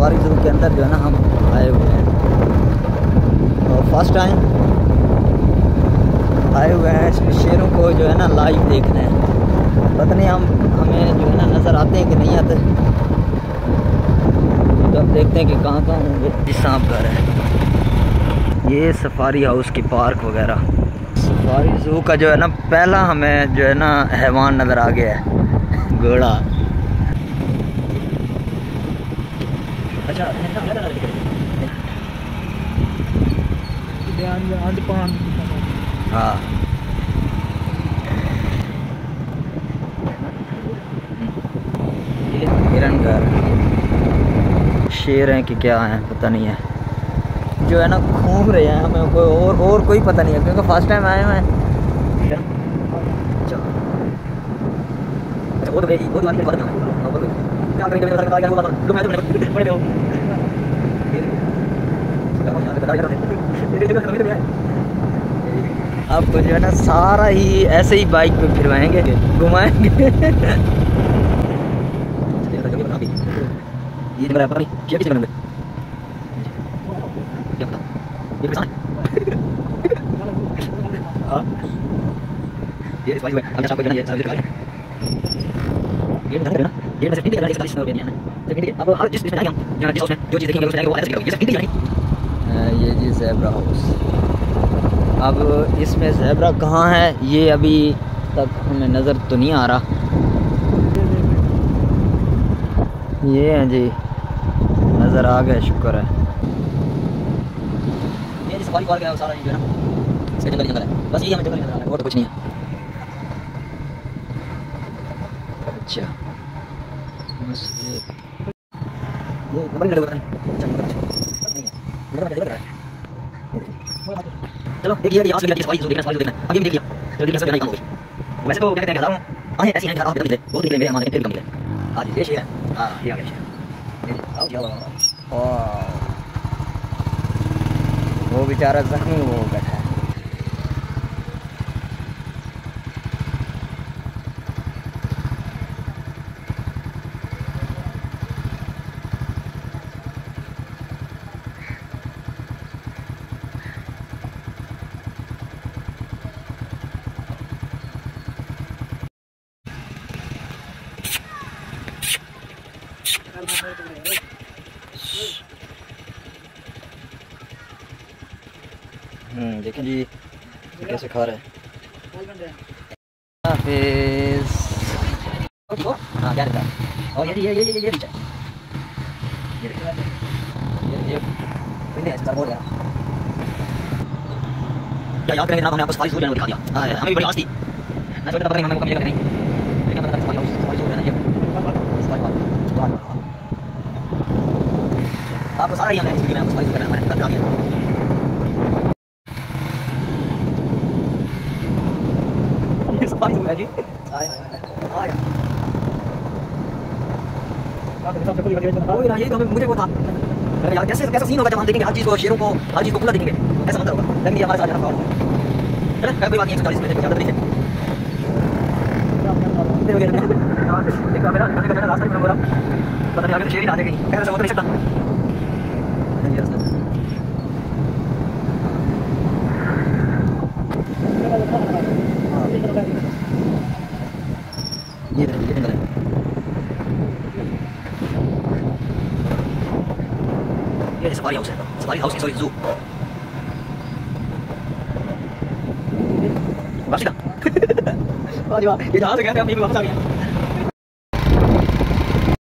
Safari zoo के अंदर जो है ना हम आए हुए हैं और फर्स्ट टाइम आए हुए हैं शेरों को जो है ना लाइव देखने हैं। पता नहीं हमें जो है ना नज़र आते हैं कि नहीं आते, तो अब देखते हैं कि कहाँ कहाँ होंगे। इस सांप घर है, ये सफारी हाउस की पार्क वगैरह। सफारी ज़ू का जो है ना पहला हमें जो है ना हैवान नज़र आ गया है, घोड़ा। हाँ हिरन घर, शेर हैं कि क्या हैं पता नहीं है, जो है ना घूम रहे हैं। हमें कोई और कोई पता नहीं है क्योंकि फर्स्ट टाइम आए हुए हैं। अब तो जो है ना सारा ही ऐसे ही बाइक पे फिरवाएंगे, घुमाएंगे। ये नंबर है पता नहीं क्या किसी नंबर क्या पता ये किसान हां ये इस बाइक में हम आपको ये सब दिखा रहे हैं। ये नंबर है ना, ये नंबर इंडिया का 41 रुपए है ना, तो इंडिया अब हर जिस में आएंगे हम जिस उसमें जो चीज देखेंगे उसमें वो ऐसे ये सब इंडिया है। ये जी ज़ेब्रा हाउस। अब इसमें ज़ेब्रा कहाँ है ये अभी तक हमें नज़र तो नहीं आ रहा। ये हैं जी, नज़र आ गया, शुक्र है। ये सफारी पार्क है सारा, ये जो है ना इसके जंगल है, बस ये हमें जंगल नज़र आ रहा है और तो कुछ नहीं है। अच्छा बस ये नंबर नहीं लगा, अच्छा नंबर नहीं है, नंबर लग रहा है। चलो देखिए यहाँ से सफारी ज़ू देखना अभी देखिए जल्दी कैसे बनाई काम होगी। वैसे तो क्या कहते हैं हज़ारों आए ऐसी हैं बहुत निकले मेरे हमारे फिर कम निकले। आज ये शेर है, हाँ ये आ गया शेर। वो बेचारा जख्मी हो बैठा है। देखिए जी कैसे खा रहे हैं। हाफिज़। हाँ क्या रहता है, और ये नीचे ये पिंडे है, बोल रहा क्या याद करेंगे जनाब, हमने आपको सफारी ज़ू दिखा दिया। हमें भी बड़ी आस थी, मैं सोचा था पता नहीं हमको कब मिलेगा नहीं, लेकिन पता सफारी ज़ू है ना ये आपको सारा ही हमने इस वीडियो में आपको सफारी ज़ू करना है बता दिया। सफारी ज़ू है जी, आया कोई ना, ये तो मुझे वो था यार कैसे कैसा सीन होगा जब हम देखेंगे हर चीज़ को, शेरों को हर चीज़ को खुला देखेंगे, ऐसा मंजर होगा। लेकिन ये हमारे साथ रखा होगा, चलो कोई बात नहीं, 140 मिनट ज़्यादा नहीं है। देखो मेरा रास्ता ही बोला पता नहीं आगे तो शेर ही ना देखेंगे, ऐसा हो तो नहीं सकता। ये जंगल है, ये सफारी हाउस है, सफारी हाउस सॉरी ज़ू। वाह ये जहाँ से गए थे हम ये वापस आ गए।